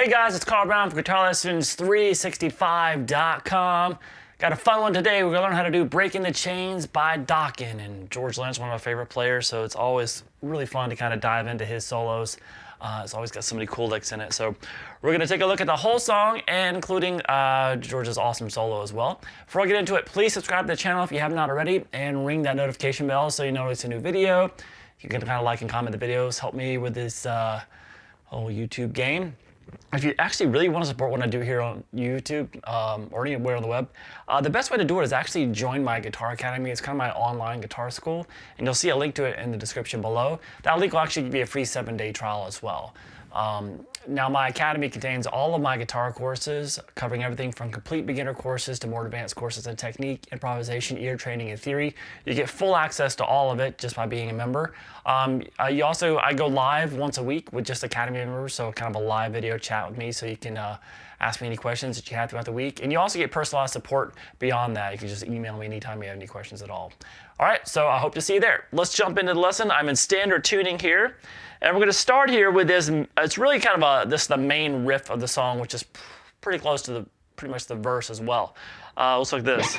Hey guys, it's Carl Brown from GL365 Academy. Got a fun one today. We're gonna learn how to do Breaking the Chains by Dokken. And George Lynch, one of my favorite players, so it's always really fun to kind of dive into his solos. It's always got so many cool licks in it. So we're gonna take a look at the whole song, and including George's awesome solo as well. Before I get into it, please subscribe to the channel if you have not already, and ring that notification bell so you know it's a new video. You can kind of like and comment the videos, help me with this whole YouTube game. If you actually really want to support what I do here on YouTube or anywhere on the web, the best way to do it is actually join my guitar academy. It's kind of my online guitar school, and you'll see a link to it in the description below. That link will actually give you a free 7-day trial as well. Now my academy contains all of my guitar courses, covering everything from complete beginner courses to more advanced courses in technique, improvisation, ear training, and theory. You get full access to all of it just by being a member. I go live once a week with just academy members, so kind of a live video chat with me, so you can ask me any questions that you have throughout the week. And you also get personalized support beyond that. You can just email me anytime you have any questions at all. All right, so I hope to see you there. Let's jump into the lesson. I'm in standard tuning here. And we're going to start here with this. It's really kind of the main riff of the song, which is pretty close to pretty much the verse as well. Looks like this.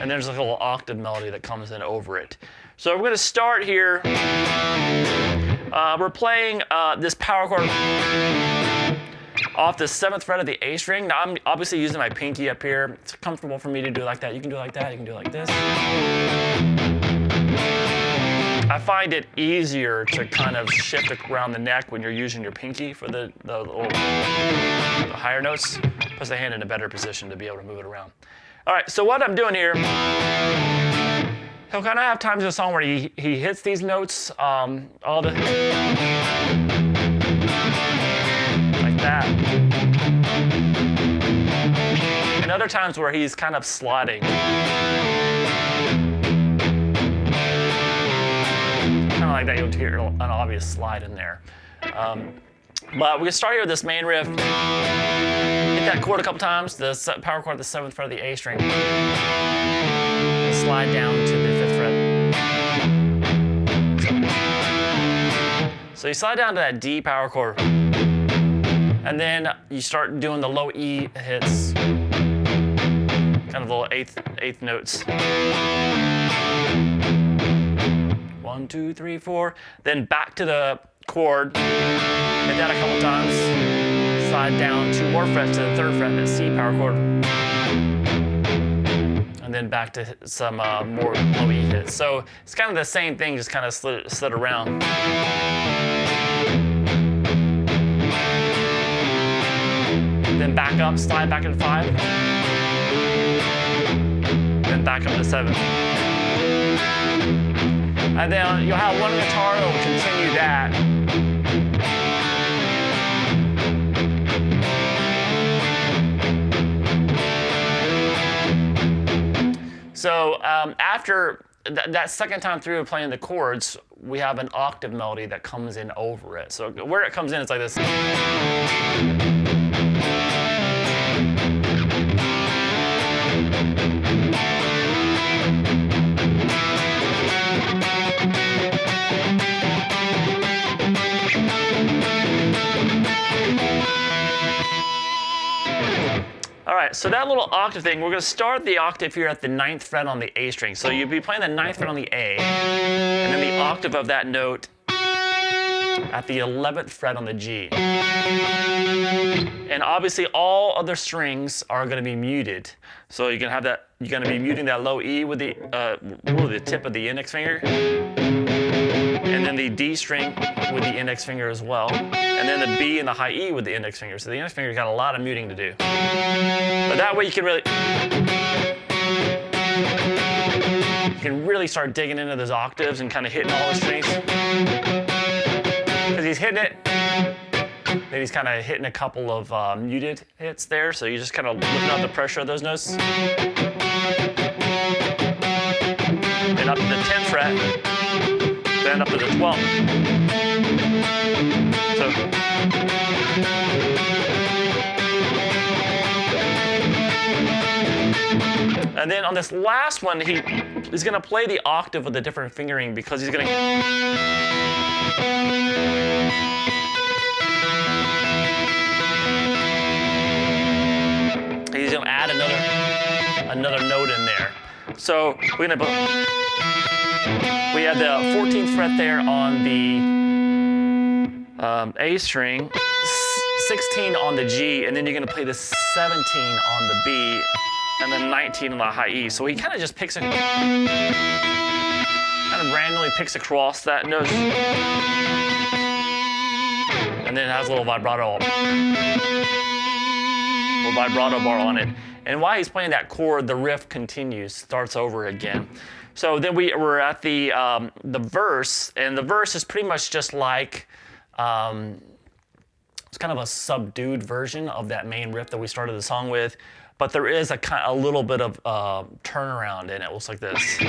And there's a little octave melody that comes in over it. So we're going to start here. We're playing this power chord off the 7th fret of the A string. Now I'm obviously using my pinky up here. It's comfortable for me to do it like that. You can do it like that, you can do it like this. I find it easier to kind of shift around the neck when you're using your pinky for the higher notes. Puts the hand in a better position to be able to move it around. All right, so what I'm doing here, he'll kind of have times in the song where he hits these notes, that. And other times where he's kind of sliding. Kind of like that, you'll hear an obvious slide in there. But we can start here with this main riff. Hit that chord a couple times, the power chord at the 7th fret of the A string. Slide down to the 5th fret. So you slide down to that D power chord. And then you start doing the low E hits, kind of little eighth notes. 1, 2, 3, 4. Then back to the chord, hit that a couple times. Slide down 2 more frets to the 3rd fret, that C power chord. And then back to some more low E hits. So it's kind of the same thing, just kind of slid around. Then back up, slide back into 5. Then back up to 7. And then you'll have one guitar that will continue that. So after that second time through playing the chords, we have an octave melody that comes in over it. So where it comes in, it's like this. All right, so that little octave thing, we're going to start the octave here at the 9th fret on the A string. So you'll be playing the 9th fret on the A, and then the octave of that note at the 11th fret on the G. And obviously all other strings are going to be muted. So you can have that, you're going to be muting that low E with the tip of the index finger. And then the D string with the index finger as well. And then the B and the high E with the index finger. So the index finger's got a lot of muting to do. But that way you can really start digging into those octaves and kind of hitting all the strings. Because he's hitting it, then he's kind of hitting a couple of muted hits there. So you're just kind of lifting out the pressure of those notes. Then up to the 10th fret. Then up to the 12th. So And then on this last one, he's gonna play the octave with a different fingering because he's gonna add another note in there. So we have the 14th fret there on the A string, 16 on the G, and then you're gonna play the 17 on the B, and then 19 on the high E. So he kind of just randomly picks across that note, and then it has a little vibrato bar on it. And while he's playing that chord, the riff continues, starts over again. So then we're at the verse, and the verse is pretty much just like it's kind of a subdued version of that main riff that we started the song with, but there is a little bit of turnaround in it. It looks like this.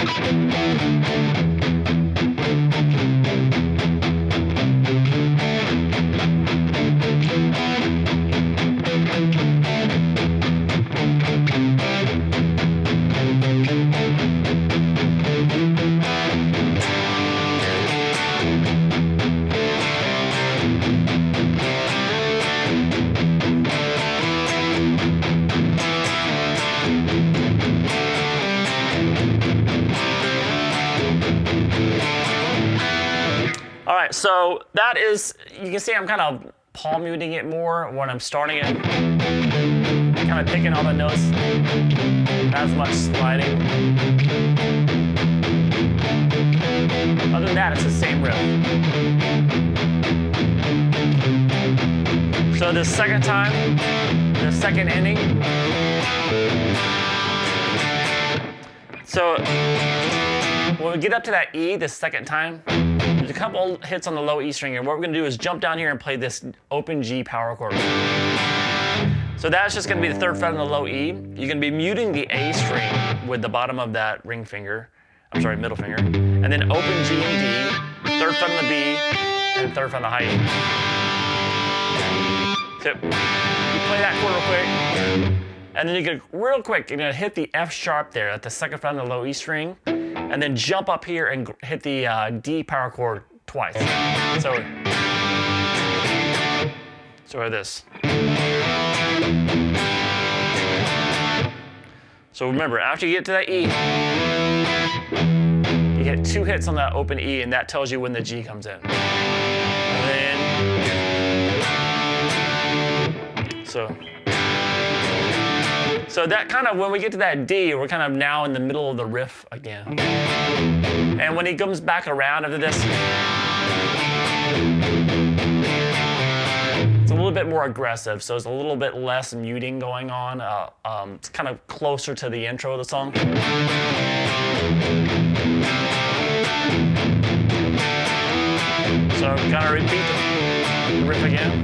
All right, so that is, you can see I'm kind of palm muting it more when I'm starting it. Kind of picking all the notes, not as much sliding. Other than that, it's the same riff. So the second time, the second ending. So when we get up to that E the second time, there's a couple hits on the low E string, and what we're gonna do is jump down here and play this open G power chord. So that's just gonna be the third fret on the low E. You're gonna be muting the A string with the bottom of that middle finger, and then open G and D, third fret on the B, and third fret on the high E. So you play that chord real quick, and then you're gonna hit the F sharp there at the second fret on the low E string, and then jump up here and hit the D power chord twice. So this. So remember, after you get to that E, you hit 2 hits on that open E, and that tells you when the G comes in. And then, so that kind of, when we get to that D, we're kind of now in the middle of the riff again. And when he comes back around after this, it's a little bit more aggressive, so it's a little bit less muting going on. It's kind of closer to the intro of the song. So kind of repeat the riff again.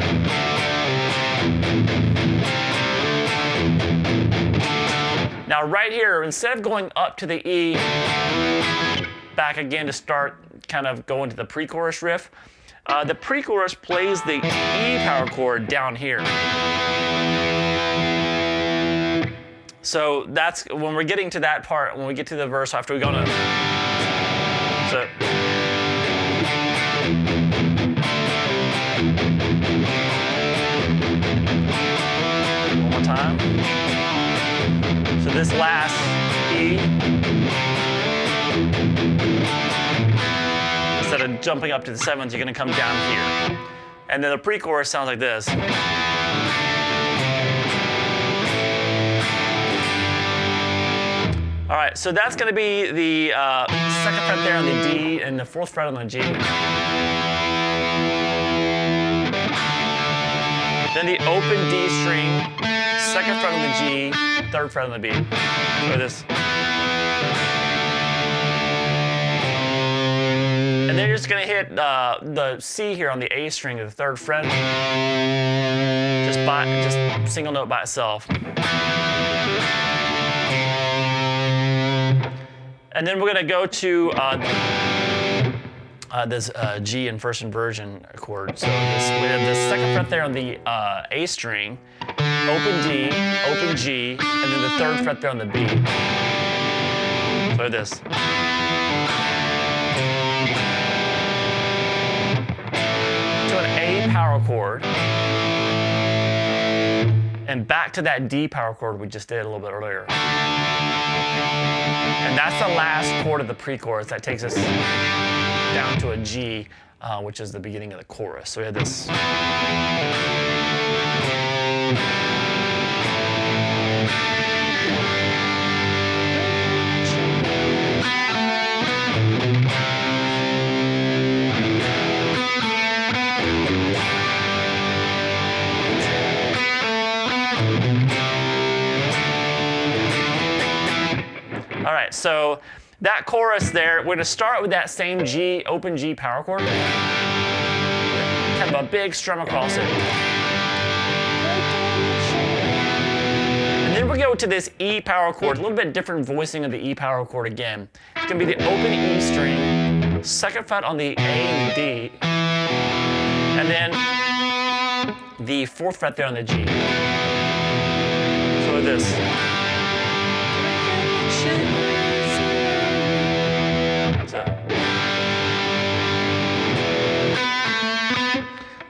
Now right here, instead of going up to the E, back again to start kind of going to the pre-chorus riff, the pre-chorus plays the E power chord down here. So that's, when we're getting to that part, when we get to the verse after we go to, so. One more time. So this last E, instead of jumping up to the 7th, you're gonna come down here. And then the pre-chorus sounds like this. All right, so that's gonna be the 2nd fret there on the D and the 4th fret on the G. Then the open D string, 2nd fret on the G, 3rd fret on the B. So this. And then you're just gonna hit the C here on the A string of the 3rd fret, just single note by itself. And then we're gonna go to this G in first inversion chord. So we have the 2nd fret there on the A string, open D, open G, and then the 3rd fret there on the B. Play this. To an A power chord. And back to that D power chord we just did a little bit earlier. And that's the last chord of the pre-chorus that takes us down to a G, which is the beginning of the chorus. So we have this. All right, so that chorus there, we're going to start with that same G, open G power chord. Kind of a big strum across it. And then we go to this E power chord, a little bit different voicing of the E power chord again. It's going to be the open E string, second fret on the A and the D, and then the fourth fret there on the G. So with this.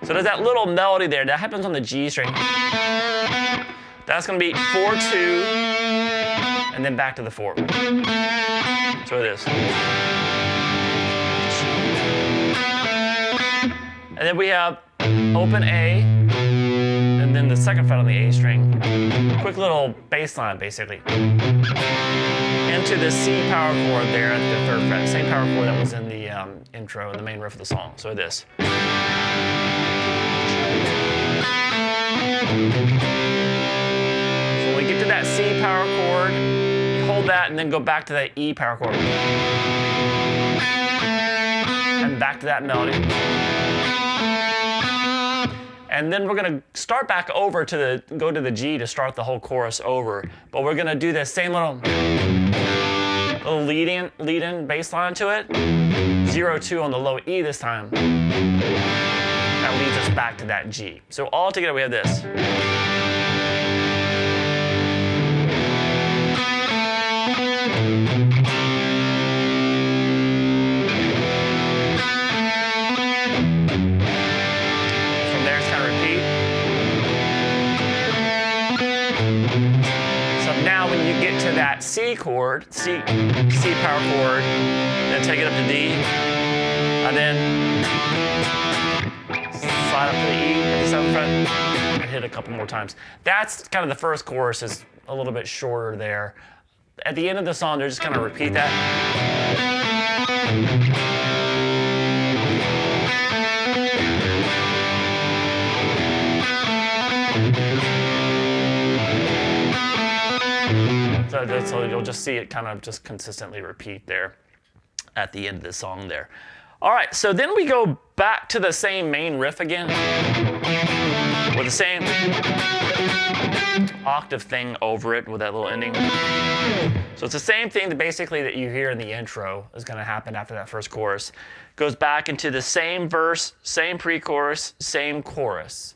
So there's that little melody there. That happens on the G string. That's going to be 4-2, and then back to the 4. So it is. And then we have open A, and then the second fret on the A string. Quick little bass line, basically. Into the C power chord there at the third fret. Same power chord that was in the intro, the main riff of the song. So this. So when we get to that C power chord, you hold that and then go back to that E power chord. And back to that melody. And then we're going to start back over to go to the G to start the whole chorus over. But we're going to do this same little lead-in bass line to it. 0-2 on the low E this time. That leads us back to that G. So all together we have this. From there it's kind of repeat. So now when you get to that C chord, C power chord, then take it up to D, and then slide up to the E at the 7th fret, and hit a couple more times. That's kind of the first chorus is a little bit shorter there. At the end of the song, they're just kind of repeat that. So you'll just see it kind of just consistently repeat there at the end of the song there. All right, so then we go back to the same main riff again with the same octave thing over it with that little ending. So it's the same thing that basically that you hear in the intro is going to happen after that first chorus. Goes back into the same verse, same pre-chorus, same chorus.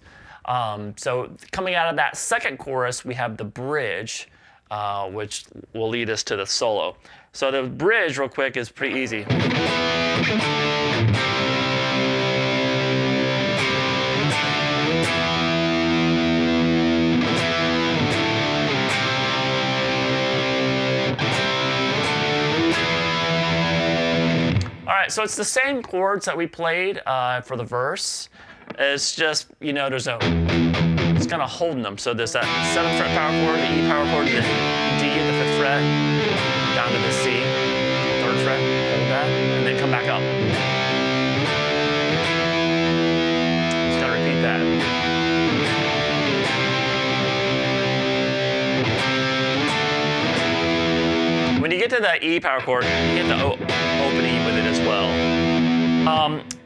So coming out of that second chorus, we have the bridge, which will lead us to the solo. So the bridge, real quick, is pretty easy. All right, so it's the same chords that we played for the verse. It's just, you know, it's kind of holding them. So there's that 7th fret power chord, the E power chord, the D at the 5th fret, down to the C, 3rd fret, hold that, and then come back up. Just gotta repeat that. When you get to the E power chord, you get the open E with it as well.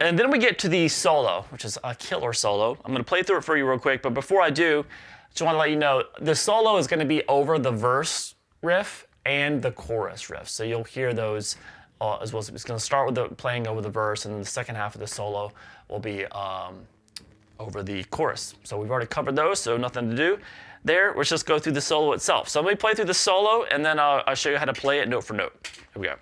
And then we get to the solo, which is a killer solo. I'm going to play through it for you real quick, but before I do, just want to let you know, the solo is going to be over the verse riff and the chorus riff. So you'll hear those as well. It's going to start with playing over the verse, and then the second half of the solo will be over the chorus. So we've already covered those, so nothing to do. there, let's just go through the solo itself. So let me play through the solo, and then I'll show you how to play it note for note. Here we go.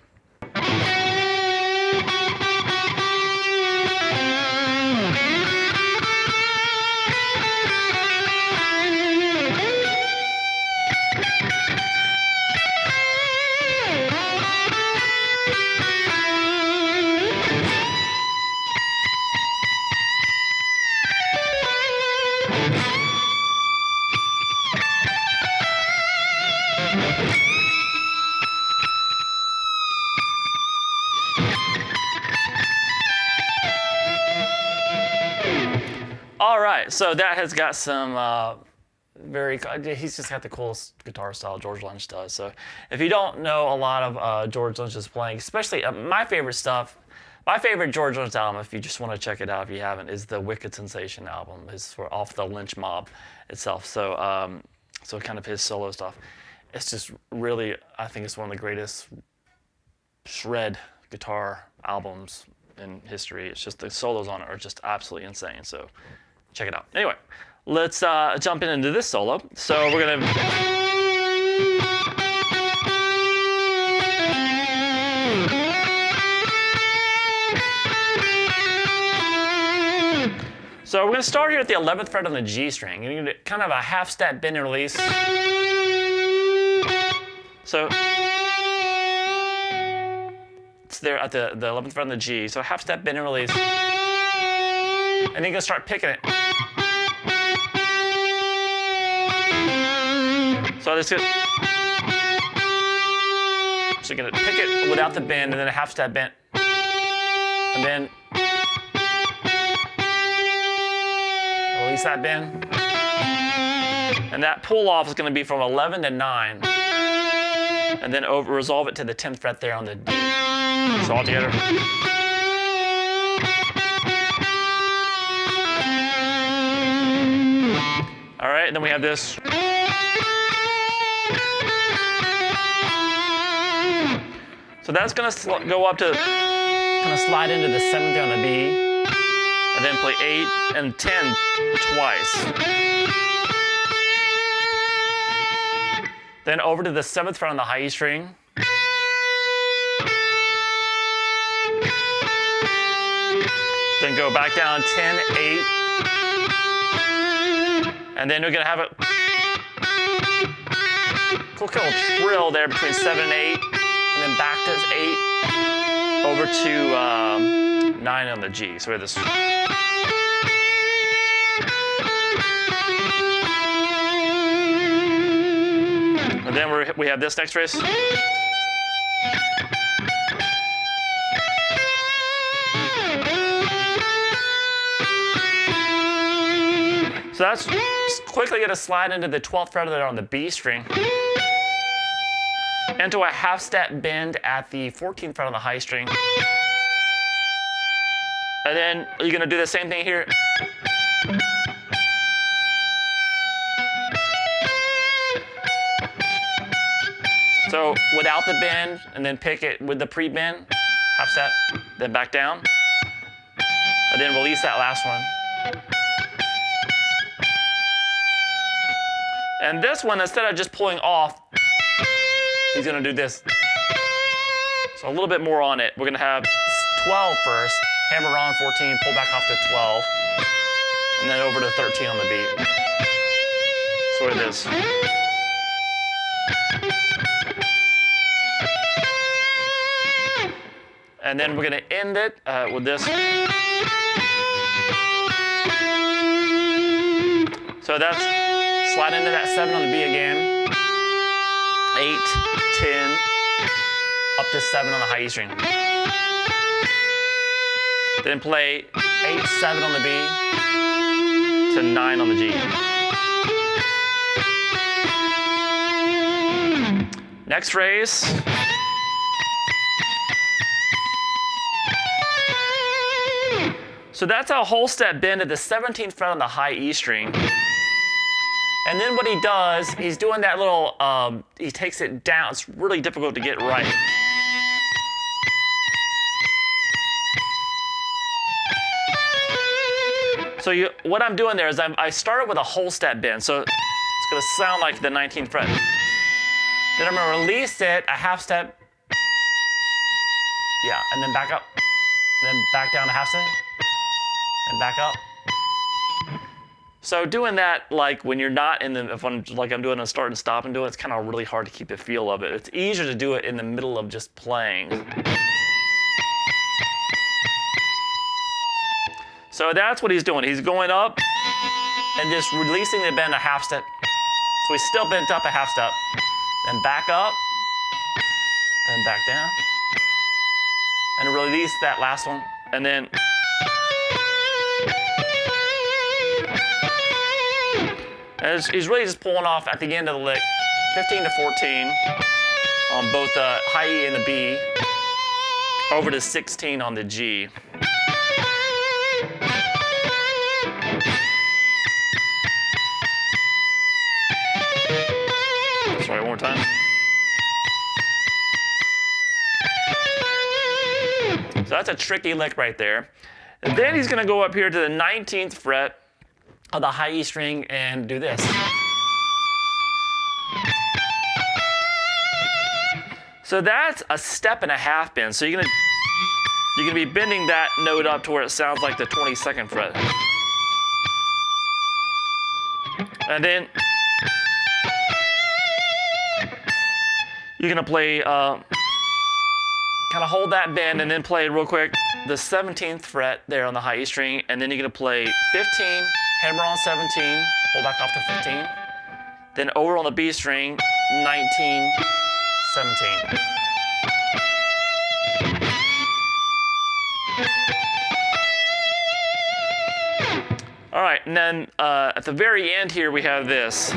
All right, so that has got some he's just got the coolest guitar style George Lynch does. So if you don't know a lot of George Lynch's playing, especially my favorite stuff, my favorite George Lynch album, if you just want to check it out if you haven't, is the Wicked Sensation album. It's off the Lynch Mob itself. So so kind of his solo stuff. It's just really, I think it's one of the greatest shred guitar albums in history. It's just the solos on it are just absolutely insane. So check it out. Anyway, let's jump into this solo. So we're gonna. So we're gonna start here at the 11th fret on the G string. You're gonna do kind of a half step bend and release. So it's there at the 11th fret on the G. So half step bend and release. And then you're gonna start picking it. So you're gonna pick it without the bend, and then a half step bend, and then release that bend, and that pull off is gonna be from 11 to 9, and then resolve it to the 10th fret there on the D. So all together. All right, and then we have this. So that's gonna go up to, gonna slide into the 7th there on the B, and then play 8 and 10 twice. Then over to the 7th fret on the high E string. Then go back down 10, 8. And then we're gonna have a cool little trill there between 7 and 8. And then back to 8, over to 9 on the G. So we have this. And then we have this next phrase. So that's just quickly going to slide into the 12th fret there on the B string, into a half step bend at the 14th fret on the high string. And then you're going to do the same thing here. So without the bend, and then pick it with the pre-bend, half step, then back down, and then release that last one. And this one, instead of just pulling off, he's gonna do this. So a little bit more on it. We're gonna have 12 first, hammer on 14, pull back off to 12, and then over to 13 on the beat. So it is. And then we're gonna end it with this. So that's slide into that 7 on the B again. 8, 10, up to 7 on the high E string. Then play 8, 7 on the B to 9 on the G. Next phrase. So that's a whole step bend at the 17th fret on the high E string. And then what he does, he's doing that little, he takes it down. It's really difficult to get right. So what I'm doing there is I started with a whole step bend. So it's It's gonna sound like the 19th fret. Then I'm gonna release it a half step. Yeah, and then back up. Then back down a half step. Then back up. So doing that, like when you're not in the, if I'm like I'm doing a start and stop and doing it, it's kind of really hard to keep the feel of it. It's easier to do it in the middle of just playing. So that's what he's doing. He's going up and just releasing the bend a half step. So he's still bent up a half step. Then back up, then back down. And release that last one. And then and he's really just pulling off at the end of the lick, 15 to 14 on both the high E and the B, over to 16 on the G. Sorry, one more time. So that's a tricky lick right there. And then he's gonna go up here to the 19th fret of the high E string and do this. So that's a step and a half bend. So you're gonna be bending that note up to where it sounds like the 22nd fret. And then you're gonna play, kind of hold that bend and then play real quick the 17th fret there on the high E string, and then you're gonna play 15, hammer on 17, pull back off to 15, then over on the B string, 19, 17. All right, and then at the very end here we have this.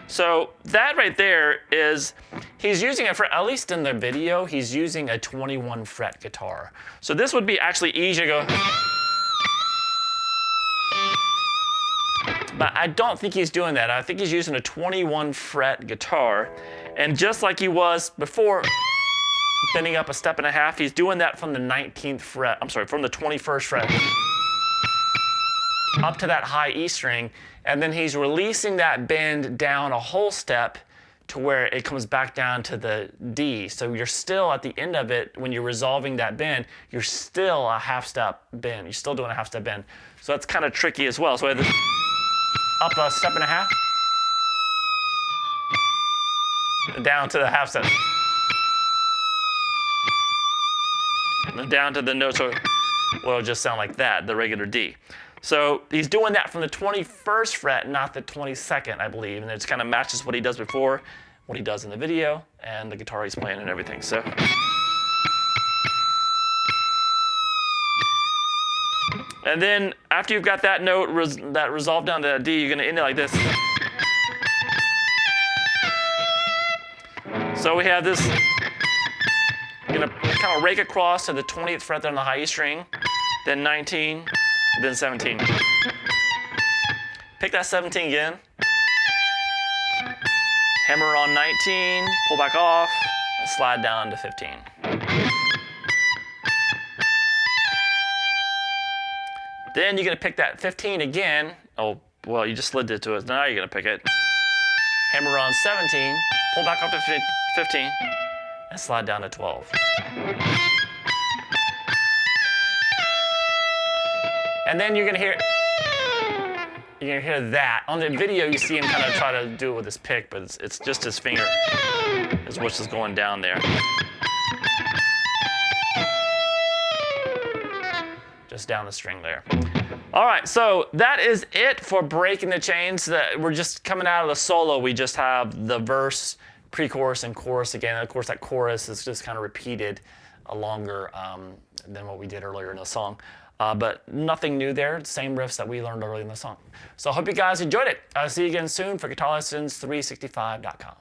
So that right there is, he's using a fret, at least in the video, he's using a 21 fret guitar. So this would be actually easy to go. But I don't think he's doing that. I think he's using a 21 fret guitar. And just like he was before, bending up a step and a half, he's doing that from the 19th fret, I'm sorry, from the 21st fret up to that high E string, and then he's releasing that bend down a whole step to where it comes back down to the D. So you're still at the end of it, when you're resolving that bend, you're still a half step bend. You're still doing a half step bend. So that's kind of tricky as well. So we have this up a step and a half, down to the half step, and then down to the note, so well, it'll just sound like that, the regular D. So he's doing that from the 21st fret, not the 22nd, I believe, and it just kind of matches what he does before, what he does in the video, and the guitar he's playing and everything. So. And then after you've got that note that resolved down to that D, you're going to end it like this. So we have this, you're going to kind of rake across to the 20th fret there on the high E string, then 19, then 17. Pick that 17 again. Hammer on 19, pull back off, and slide down to 15. Then you're gonna pick that 15 again. Oh, well, you just slid it to it. Now you're gonna pick it. Hammer on 17, pull back up to 15, and slide down to 12. And then you're gonna hear that. On the video, you see him kind of try to do it with his pick, but it's just his finger is what's just going down there. Just down the string there. All right, so that is it for breaking the chains. We're just coming out of the solo. We just have the verse, pre-chorus, and chorus again. And of course, that chorus is just kind of repeated longer than what we did earlier in the song. But nothing new there, same riffs that we learned earlier in the song. So I hope you guys enjoyed it. I'll see you again soon for GuitarLessons365.com.